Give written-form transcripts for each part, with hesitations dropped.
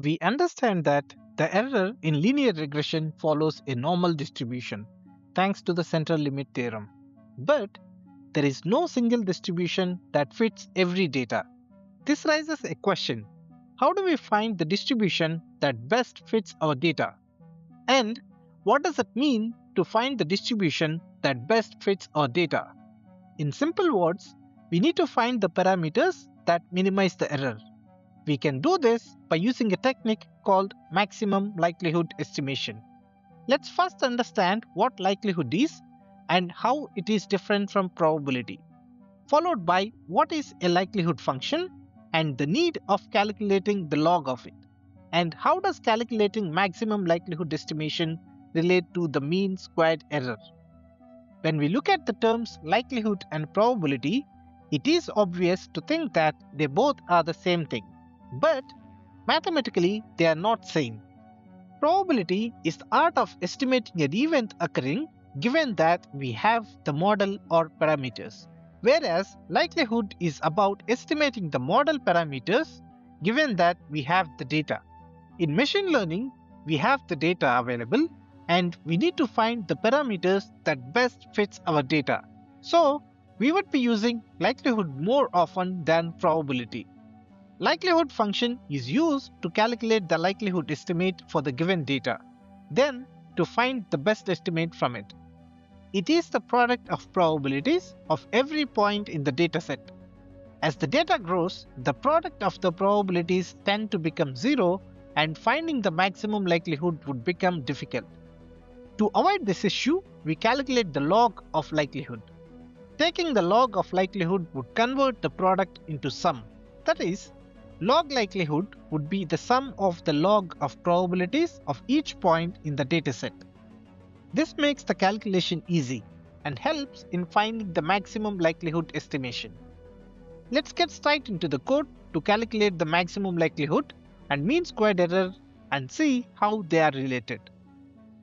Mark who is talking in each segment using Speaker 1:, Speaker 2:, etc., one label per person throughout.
Speaker 1: We understand that the error in linear regression follows a normal distribution thanks to the central limit theorem. But there is no single distribution that fits every data. This raises a question: how do we find the distribution that best fits our data? And what does it mean to find the distribution that best fits our data? In simple words, we need to find the parameters that minimize the error. We can do this by using a technique called maximum likelihood estimation. Let's first understand what likelihood is and how it is different from probability, followed by what is a likelihood function and the need of calculating the log of it, and how does calculating maximum likelihood estimation relate to the mean squared error. When we look at the terms likelihood and probability, it is obvious to think that they both are the same thing. But mathematically, they are not same. Probability is the art of estimating an event occurring given that we have the model or parameters, whereas likelihood is about estimating the model parameters given that we have the data. In machine learning, we have the data available and we need to find the parameters that best fits our data. So, we would be using likelihood more often than probability. Likelihood function is used to calculate the likelihood estimate for the given data, then to find the best estimate from it. It is the product of probabilities of every point in the dataset. As the data grows, the product of the probabilities tend to become zero and finding the maximum likelihood would become difficult. To avoid this issue, we calculate the log of likelihood. Taking the log of likelihood would convert the product into sum. That is, log likelihood would be the sum of the log of probabilities of each point in the dataset. This makes the calculation easy and helps in finding the maximum likelihood estimation. Let's get straight into the code to calculate the maximum likelihood and mean squared error and see how they are related.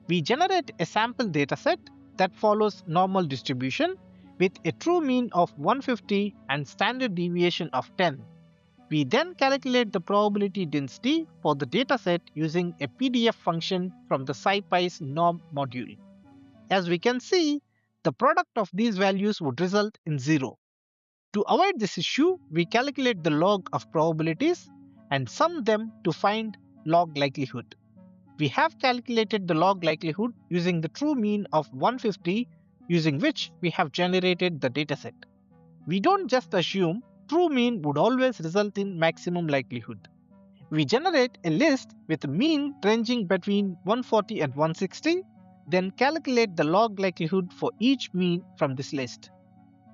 Speaker 1: We generate a sample dataset that follows normal distribution with a true mean of 150 and standard deviation of 10. We then calculate the probability density for the dataset using a PDF function from the SciPy's norm module. As we can see, the product of these values would result in 0. To avoid this issue, we calculate the log of probabilities and sum them to find log likelihood. We have calculated the log likelihood using the true mean of 150, using which we have generated the dataset. We don't just assume true mean would always result in maximum likelihood. We generate a list with a mean ranging between 140 and 160, then calculate the log likelihood for each mean from this list.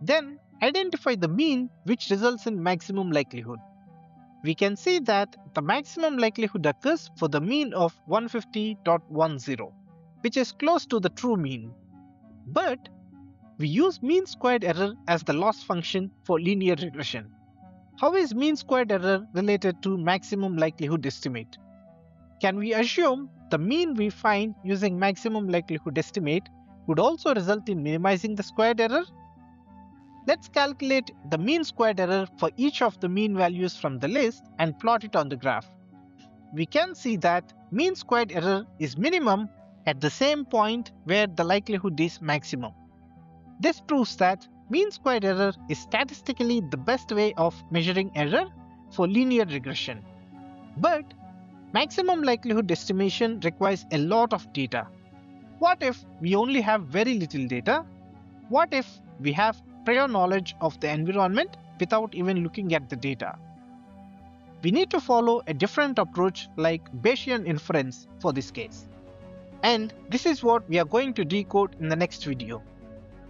Speaker 1: Then identify the mean which results in maximum likelihood. We can see that the maximum likelihood occurs for the mean of 150.10, which is close to the true mean. But we use mean squared error as the loss function for linear regression. How is mean squared error related to maximum likelihood estimate? Can we assume the mean we find using maximum likelihood estimate would also result in minimizing the squared error? Let's calculate the mean squared error for each of the mean values from the list and plot it on the graph. We can see that mean squared error is minimum at the same point where the likelihood is maximum. This proves that mean squared error is statistically the best way of measuring error for linear regression. But maximum likelihood estimation requires a lot of data. What if we only have very little data? What if we have prior knowledge of the environment without even looking at the data? We need to follow a different approach like Bayesian Inference for this case. And this is what we are going to decode in the next video.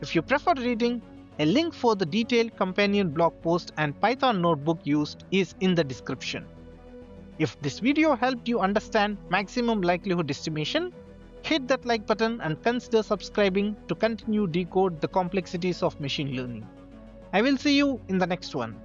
Speaker 1: If you prefer reading, a link for the detailed companion blog post and Python notebook used is in the description. If this video helped you understand maximum likelihood estimation, hit that like button and consider subscribing to continue decode the complexities of machine learning. I will see you in the next one.